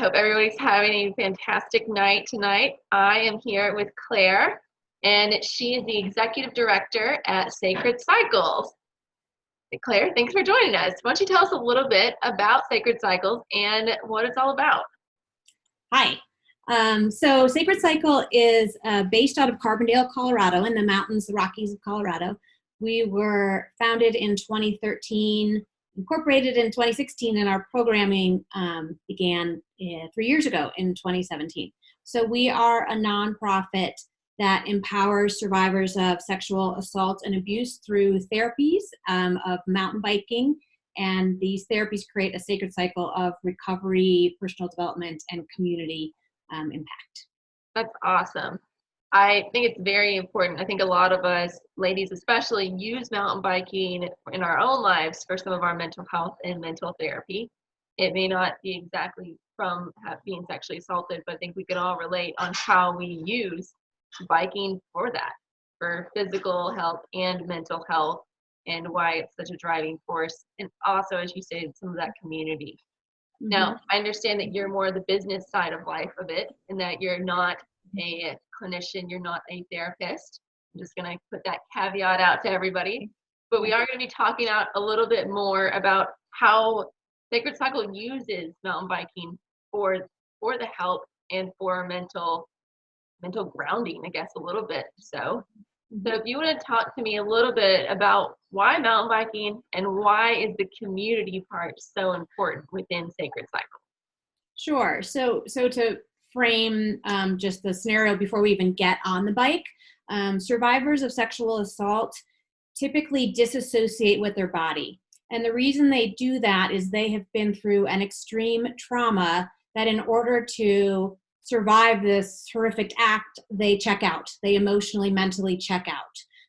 hope everybody's having a fantastic night tonight. I am here with Claire, and she is the Executive Director at Sacred Cycles. Hey, Claire, thanks for joining us. Why don't you tell us a little bit about Sacred Cycles and what it's all about? Hi. So Sacred Cycle is based out of Carbondale, Colorado, in the mountains, the Rockies of Colorado. We were founded in 2013, incorporated in 2016, and our programming began 3 years ago in 2017. So we are a nonprofit that empowers survivors of sexual assault and abuse through therapies of mountain biking. And these therapies create a sacred cycle of recovery, personal development, and community impact. That's awesome. I think it's very important. I think a lot of us, ladies especially, use mountain biking in our own lives for some of our mental health and mental therapy. It may not be exactly from being sexually assaulted, but I think we can all relate on how we use biking for that, for physical health and mental health, and why it's such a driving force. And also, as you said, some of that community. Mm-hmm. Now, I understand that you're more the business side of life of it, and that you're not a clinician, you're not a therapist. I'm just going to put that caveat out to everybody. But we are going to be talking out a little bit more about how Sacred Cycle uses mountain biking for the help and for mental grounding, I guess, a little bit. So if you want to talk to me a little bit about why mountain biking and why is the community part so important within Sacred Cycle? Sure. So to frame just the scenario before we even get on the bike, survivors of sexual assault typically disassociate with their body. And the reason they do that is they have been through an extreme trauma that in order to survive this horrific act, they check out. They emotionally, mentally check out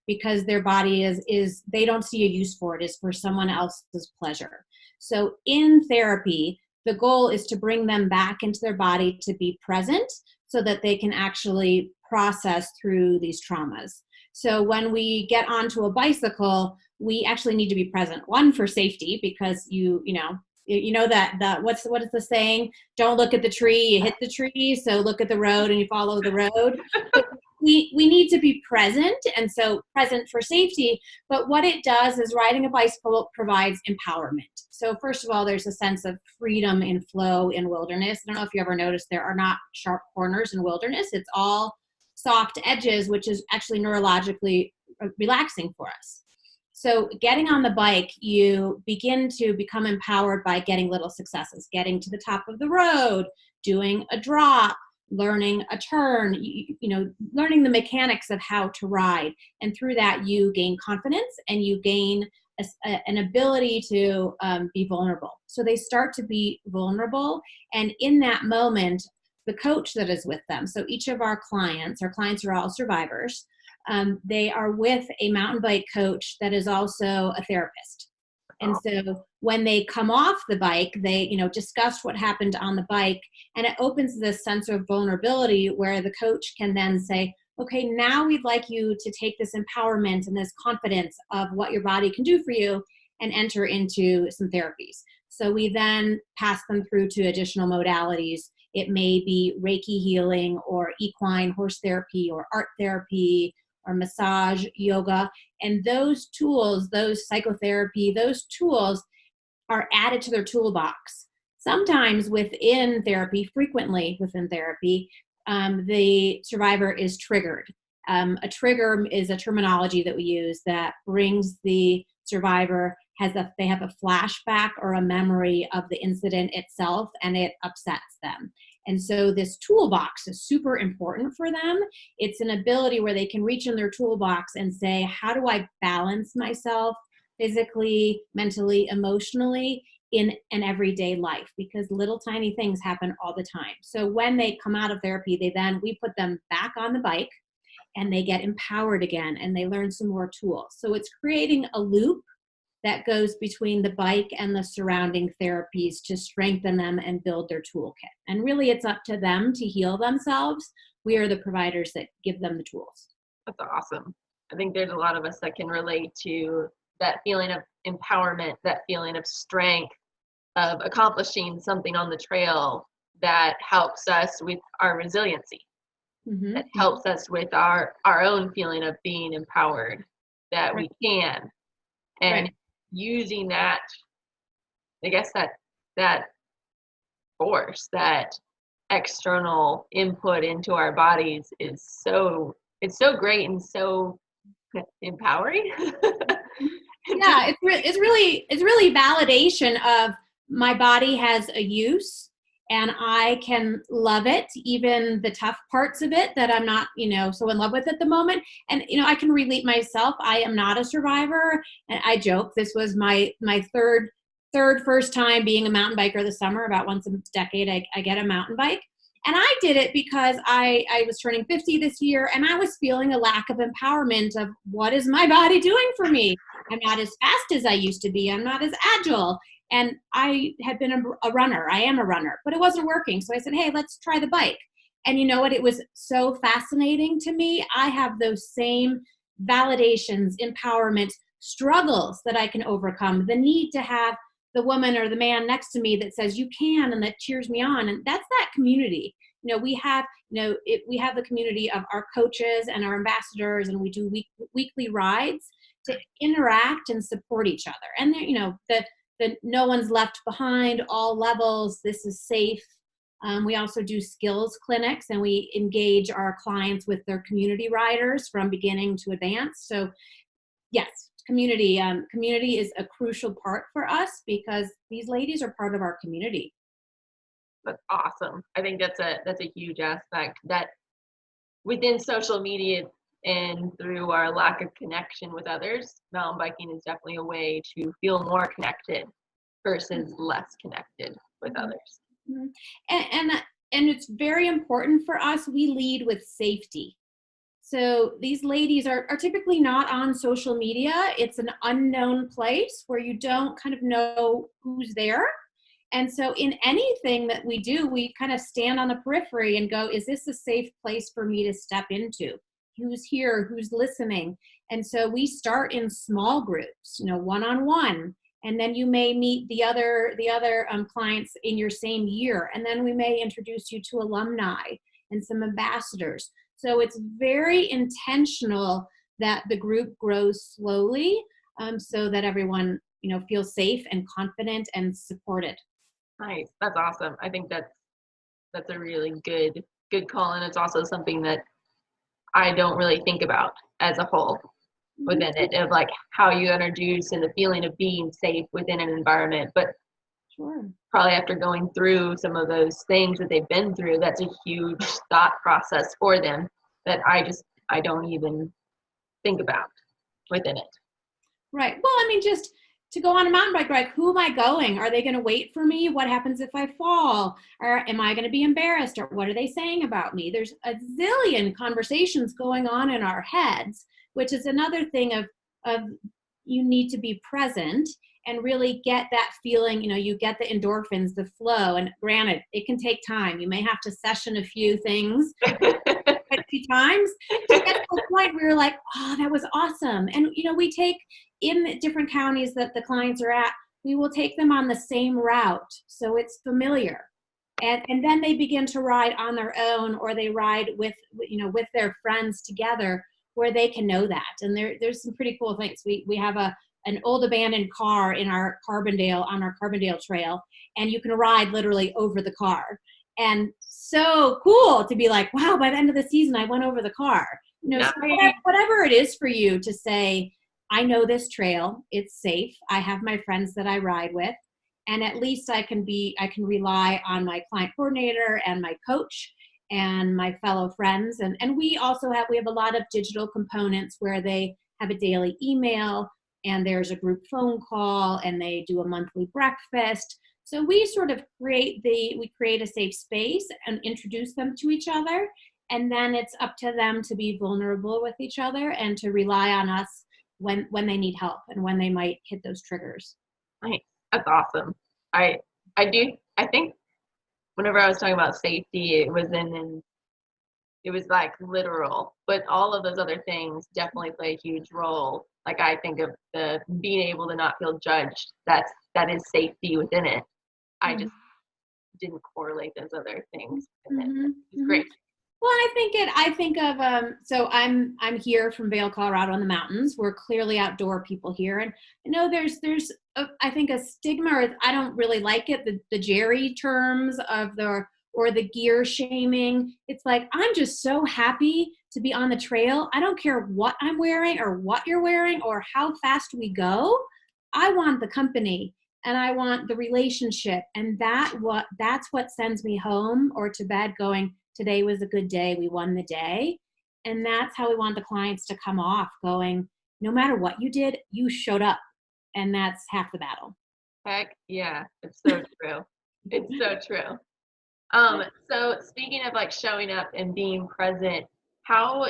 because their body is they don't see a use for it. It's for someone else's pleasure. So in therapy, the goal is to bring them back into their body to be present so that they can actually process through these traumas. So when we get onto a bicycle, we actually need to be present. One, for safety, because you know that what is the saying? Don't look at the tree, you hit the tree. So look at the road and you follow the road. But we need to be present, and so present for safety. But what it does is riding a bicycle provides empowerment. So first of all, there's a sense of freedom and flow in wilderness. I don't know if you ever noticed there are not sharp corners in wilderness. It's all soft edges, which is actually neurologically relaxing for us. So getting on the bike, you begin to become empowered by getting little successes, getting to the top of the road, doing a drop, learning a turn, learning the mechanics of how to ride. And through that, you gain confidence and you gain an ability to be vulnerable. So they start to be vulnerable. And in that moment, the coach that is with them, so each of our clients are all survivors, they are with a mountain bike coach that is also a therapist. And so when they come off the bike, they, discuss what happened on the bike, and it opens this sense of vulnerability where the coach can then say, okay, now we'd like you to take this empowerment and this confidence of what your body can do for you and enter into some therapies. So we then pass them through to additional modalities. It may be Reiki healing or equine horse therapy or art therapy or massage, yoga. And those tools, those psychotherapy, those tools are added to their toolbox. Sometimes within therapy, frequently within therapy, the survivor is triggered. A trigger is a terminology that we use that brings the survivor, they have a flashback or a memory of the incident itself, and it upsets them. And so this toolbox is super important for them. It's an ability where they can reach in their toolbox and say, how do I balance myself physically, mentally, emotionally in an everyday life? Because little tiny things happen all the time. So when they come out of therapy, we put them back on the bike and they get empowered again and they learn some more tools. So it's creating a loop that goes between the bike and the surrounding therapies to strengthen them and build their toolkit. And really it's up to them to heal themselves. We are the providers that give them the tools. That's awesome. I think there's a lot of us that can relate to that feeling of empowerment, that feeling of strength, of accomplishing something on the trail, that helps us with our resiliency, Mm-hmm. that helps us with our own feeling of being empowered, that Right. we can, and Right. using that, I guess that force, that external input into our bodies is it's so great and so empowering. Yeah, it's really validation of my body has a use and I can love it, even the tough parts of it that I'm not, so in love with at the moment. And I can relate myself. I am not a survivor, and I joke this was my third first time being a mountain biker this summer. About once a decade, I get a mountain bike. And I did it because I was turning 50 this year and I was feeling a lack of empowerment of what is my body doing for me? I'm not as fast as I used to be. I'm not as agile. And I had been a runner. I am a runner, but it wasn't working. So I said, hey, let's try the bike. And you know what? It was so fascinating to me. I have those same validations, empowerment, struggles that I can overcome, the need to have the woman or the man next to me that says you can and that cheers me on. And that's that community. We have we have the community of our coaches and our ambassadors, and we do weekly rides to interact and support each other. And the no one's left behind, all levels, this is safe. We also do skills clinics, and we engage our clients with their community riders from beginning to advanced. So yes, community is a crucial part for us because these ladies are part of our community. That's awesome. I think that's a huge aspect that within social media and through our lack of connection with others, mountain biking is definitely a way to feel more connected versus less connected with others. Mm-hmm. And it's very important for us. We lead with safety. So these ladies are typically not on social media. It's an unknown place where you don't kind of know who's there. And so in anything that we do, we kind of stand on the periphery and go, is this a safe place for me to step into? Who's here? Who's listening? And so we start in small groups, one-on-one. And then you may meet the other clients in your same year. And then we may introduce you to alumni and some ambassadors. So it's very intentional that the group grows slowly, so that everyone, feels safe and confident and supported. Nice. That's awesome. I think that's a really good call, and it's also something that I don't really think about as a whole within it, of like how you introduce and the feeling of being safe within an environment. But Sure. Probably after going through some of those things that they've been through, that's a huge thought process for them that I don't even think about within it. Right. Well, I mean, just to go on a mountain bike ride, who am I going? Are they going to wait for me? What happens if I fall? Or am I going to be embarrassed? Or what are they saying about me? There's a zillion conversations going on in our heads, which is another thing of you need to be present and really get that feeling. You get the endorphins, the flow. And granted, it can take time. You may have to session a few things a few times to get to the point where you're like, oh, that was awesome. And we take in different counties that the clients are at, we will take them on the same route, so it's familiar. And then they begin to ride on their own, or they ride with their friends together, where they can know that. And there's some pretty cool things. We have an old abandoned car in our Carbondale trail, and you can ride literally over the car. And so cool to be like, wow, by the end of the season, I went over the car. Nice. So whatever it is for you to say, I know this trail, it's safe. I have my friends that I ride with, and at least I can rely on my client coordinator and my coach and my fellow friends. And we also have a lot of digital components where they have a daily email, and there's a group phone call, and they do a monthly breakfast. So we sort of create a safe space and introduce them to each other. And then it's up to them to be vulnerable with each other and to rely on us when they need help and when they might hit those triggers. Nice. That's awesome. I think whenever I was talking about safety, it was like literal, but all of those other things definitely play a huge role. Like I think of the being able to not feel judged. That is safety within it. didn't correlate those other things. And then Mm-hmm. it's great. Well, I think of so I'm here from Vail, Colorado in the mountains. We're clearly outdoor people here. And I know there's I think a stigma, or I don't really like it, the Jerry terms of or the gear shaming. It's like, I'm just so happy to be on the trail. I don't care what I'm wearing or what you're wearing or how fast we go. I want the company and I want the relationship. And that's what sends me home or to bed going, today was a good day. We won the day. And that's how we want the clients to come off going, no matter what you did, you showed up. And that's half the battle. Heck yeah, it's so true. It's so true. So speaking of like showing up and being present, how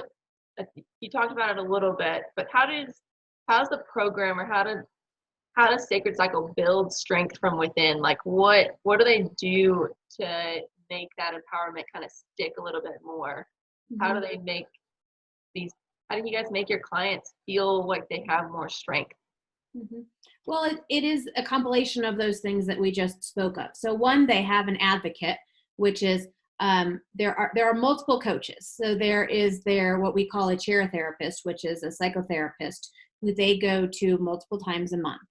you talked about it a little bit, but how's the program, or how does Sacred Cycle build strength from within? Like what do they do to make that empowerment kind of stick a little bit more? How do they make how do you guys make your clients feel like they have more strength? Mm-hmm. Well, it is a compilation of those things that we just spoke of. So one, they have an advocate, which is there are multiple coaches. So there is what we call a chair therapist, which is a psychotherapist who they go to multiple times a month.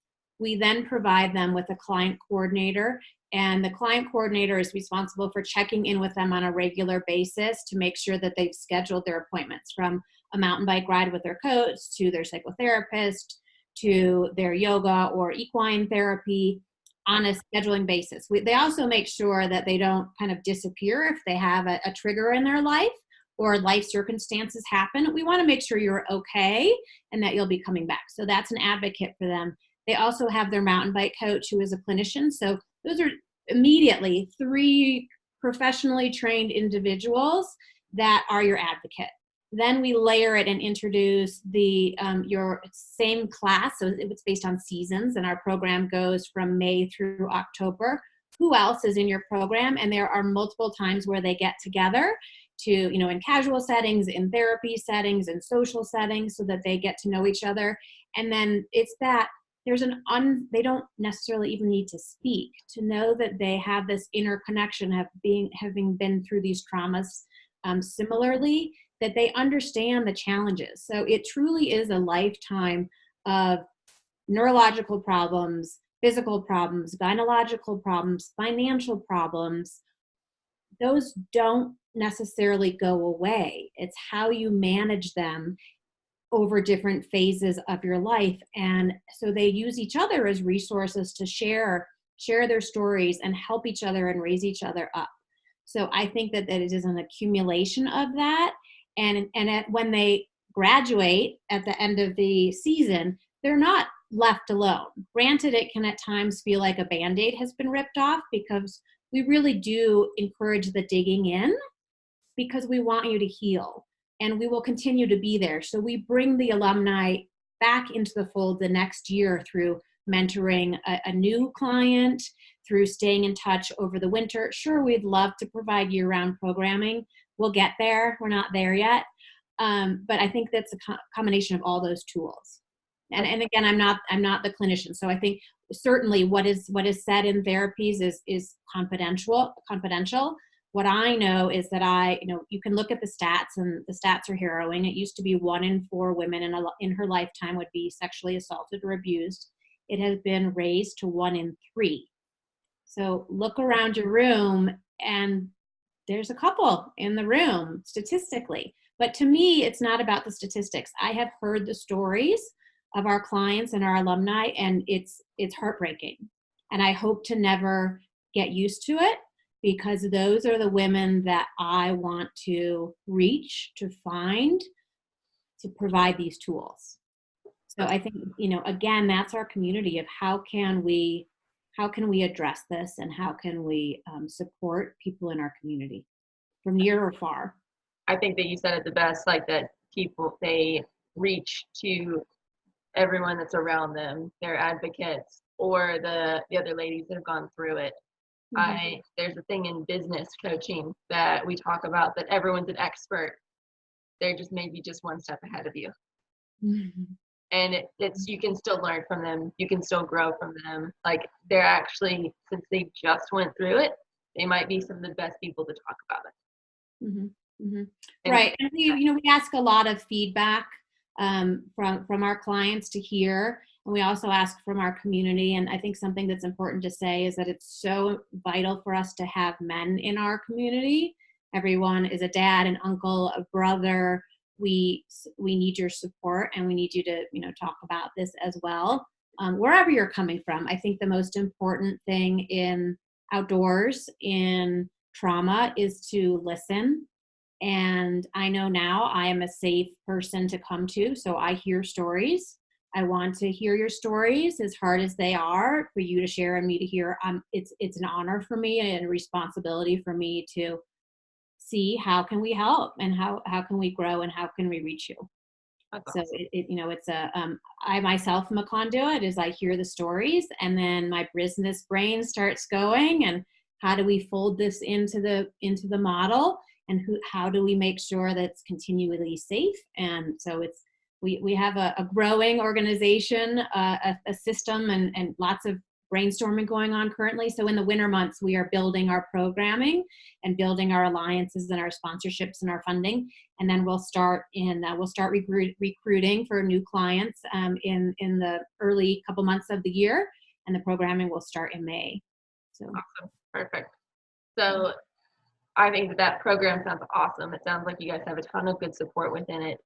We then provide them with a client coordinator, and the client coordinator is responsible for checking in with them on a regular basis to make sure that they've scheduled their appointments, from a mountain bike ride with their coach to their psychotherapist to their yoga or equine therapy, on a scheduling basis. They also make sure that they don't kind of disappear if they have a trigger in their life or life circumstances happen. We want to make sure you're okay and that you'll be coming back. So that's an advocate for them. They also have their mountain bike coach who is a clinician. So those are immediately 3 professionally trained individuals that are your advocate. Then we layer it and introduce your same class. So it's based on seasons, and our program goes from May through October. Who else is in your program? And there are multiple times where they get together to, in casual settings, in therapy settings, in social settings, so that they get to know each other. And then it's that they don't necessarily even need to speak to know that they have this inner connection, having been through these traumas similarly, that they understand the challenges. So it truly is a lifetime of neurological problems, physical problems, gynecological problems, financial problems. Those don't necessarily go away. It's how you manage them over different phases of your life. And so they use each other as resources to share their stories and help each other and raise each other up. So I think that it is an accumulation of that. And when they graduate at the end of the season, they're not left alone. Granted, it can at times feel like a Band-Aid has been ripped off, because we really do encourage the digging in, because we want you to heal, and we will continue to be there. So we bring the alumni back into the fold the next year through mentoring a new client, through staying in touch over the winter. Sure, we'd love to provide year-round programming. We'll get there. We're not there yet. But I think that's a combination of all those tools. And again, I'm not the clinician. So I think certainly what is said in therapies is confidential. What I know is that you can look at the stats, and the stats are harrowing. It used to be 1 in 4 women in her lifetime would be sexually assaulted or abused. It has been raised to 1 in 3. So look around your room, and there's a couple in the room statistically. But to me, it's not about the statistics. I have heard the stories of our clients and our alumni, and it's heartbreaking. And I hope to never get used to it, because those are the women that I want to reach, to find, to provide these tools. So I think, again, that's our community of how can we address this, and how can we support people in our community from near or far. I think that you said it the best, like that they reach to everyone that's around them, their advocates, or the other ladies that have gone through it. Mm-hmm. There's a thing in business coaching that we talk about, that everyone's an expert. They're just maybe just one step ahead of you. Mm-hmm. And you can still learn from them. You can still grow from them. Like, they're actually, since they just went through it, they might be some of the best people to talk about it. Mm-hmm. Mm-hmm. And Right. And we ask a lot of feedback from our clients to hear, and we also ask from our community. And I think something that's important to say is that it's so vital for us to have men in our community. Everyone is a dad, an uncle, a brother. We need your support, and we need you to talk about this as well. Wherever you're coming from, I think the most important thing in outdoors, in trauma, is to listen. And I know now I am a safe person to come to. So I hear stories. I want to hear your stories, as hard as they are, for you to share and me to hear. It's an honor for me and a responsibility for me to see how can we help, and how can we grow, and how can we reach you. that's So awesome. it's I myself am a conduit, as I hear the stories, and then my business brain starts going, and how do we fold this into the model, and how do we make sure that it's continually safe. And so we have a growing organization, a system, and lots of brainstorming going on currently. So in the winter months, we are building our programming and building our alliances and our sponsorships and our funding. And then we'll start recruiting for new clients in the early couple months of the year, and the programming will start in May. So Awesome. Perfect. So I think that program sounds awesome. It sounds like you guys have a ton of good support within it.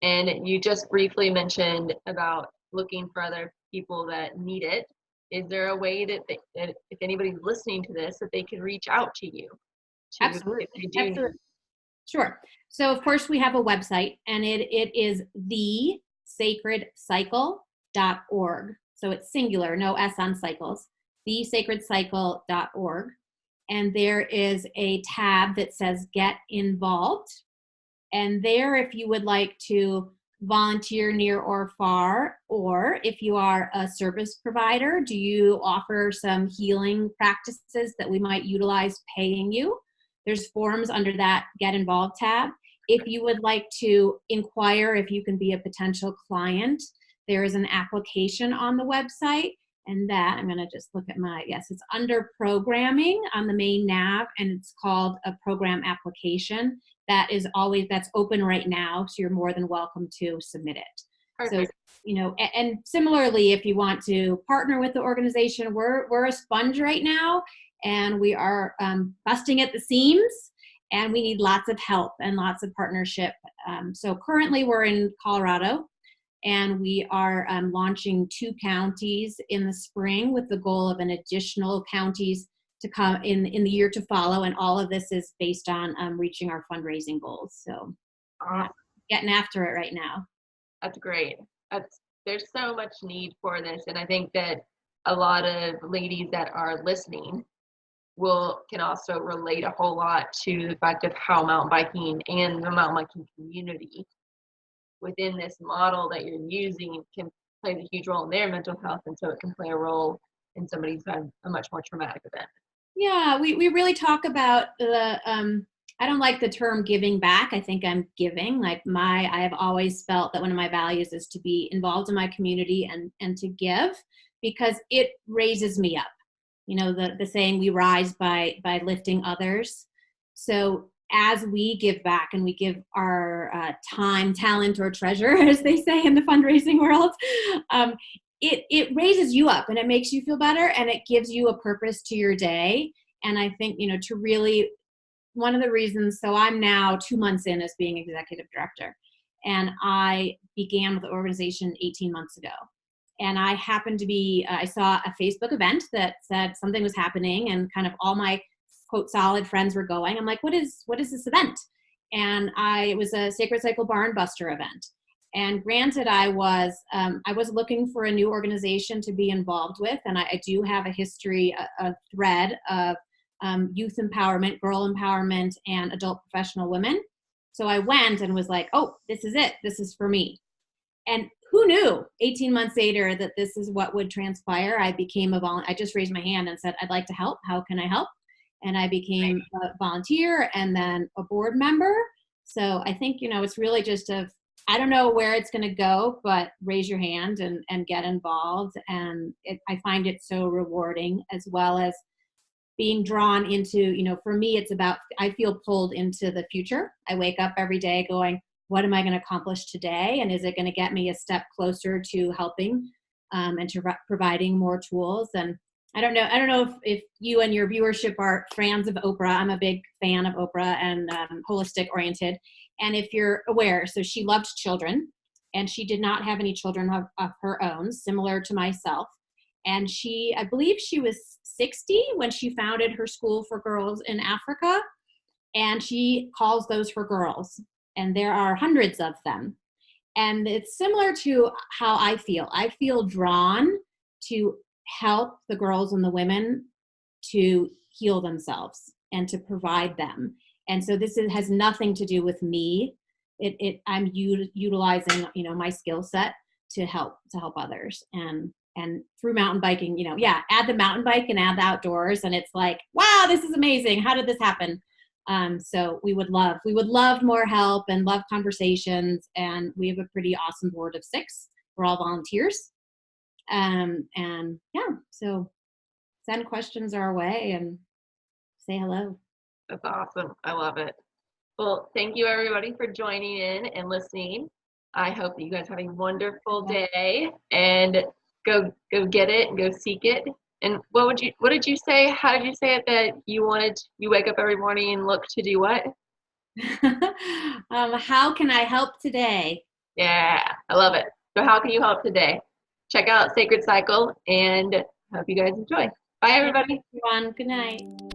And you just briefly mentioned about looking for other people that need it. Is there a way that if anybody's listening to this, that they can reach out to you? absolutely, If they do need. absolutely. Sure. So of course we have a website, and it is thesacredcycle.org. So it's singular, no S on cycles, thesacredcycle.org. And there is a tab that says Get Involved. And there, if you would like to volunteer near or far, or if you are a service provider, do you offer some healing practices that we might utilize paying you? There's forms under that Get Involved tab. If you would like to inquire if you can be a potential client, there is an application on the website. And that, I'm going to just look at it's under programming on the main nav, and it's called a program application. That's open right now, so you're more than welcome to submit it. Perfect. So, and similarly, if you want to partner with the organization, we're a sponge right now, and we are busting at the seams, and we need lots of help and lots of partnership. So currently we're in Colorado, and we are launching 2 counties in the spring, with the goal of an additional counties to come in the year to follow. And all of this is based on reaching our fundraising goals. So getting after it right now. That's great. There's so much need for this. And I think that a lot of ladies that are listening can also relate a whole lot to the fact of how mountain biking and the mountain biking community within this model that you're using can play a huge role in their mental health, and so it can play a role in somebody who's had a much more traumatic event. Yeah, we really talk about the I don't like the term giving back. I think I'm giving. I have always felt that one of my values is to be involved in my community and to give, because it raises me up. The saying, we rise by lifting others. So as we give back, and we give our time, talent, or treasure, as they say in the fundraising world, it raises you up, and it makes you feel better, and it gives you a purpose to your day. And I think, to really, one of the reasons, so I'm now 2 months in as being executive director, and I began with the organization 18 months ago. And I happened to I saw a Facebook event that said something was happening, and kind of all my quote solid friends were going. I'm like, what is this event? And it was a Sacred Cycle Barn Buster event. And granted, I was looking for a new organization to be involved with, and I do have a history, a thread of youth empowerment, girl empowerment, and adult professional women. So I went and was like, oh, this is it. This is for me. And who knew 18 months later that this is what would transpire? I became I just raised my hand and said, I'd like to help. How can I help? And I became a volunteer and then a board member. So I think, it's really just I don't know where it's going to go, but raise your hand and get involved. And I find it so rewarding, as well as being drawn into, you know, for me, it's about, I feel pulled into the future. I wake up every day going, what am I going to accomplish today? And is it going to get me a step closer to helping and to providing more tools? And I don't know if you and your viewership are fans of Oprah. I'm a big fan of Oprah and holistic oriented. And if you're aware, so she loved children and she did not have any children of her own, similar to myself. And I believe she was 60 when she founded her school for girls in Africa. And she calls those her girls. And there are hundreds of them. And it's similar to how I feel. I feel drawn to help the girls and the women to heal themselves and to provide them. And so has nothing to do with me. I'm utilizing, you know, my skill set to help others. And through mountain biking, you know, add the mountain bike and add the outdoors. And it's like, wow, this is amazing. How did this happen? So we would love more help and love conversations. And we have a pretty awesome board of 6. We're all volunteers. So send questions our way and say hello. That's awesome. I love it. Well, thank you everybody for joining in and listening. I hope that you guys have a wonderful day and go get it and go seek it. And what did you say? How did you say it that you wake up every morning and look to do what? How can I help today? Yeah, I love it. So how can you help today? Check out Sacred Cycle and hope you guys enjoy. Bye everybody. Everyone, good night.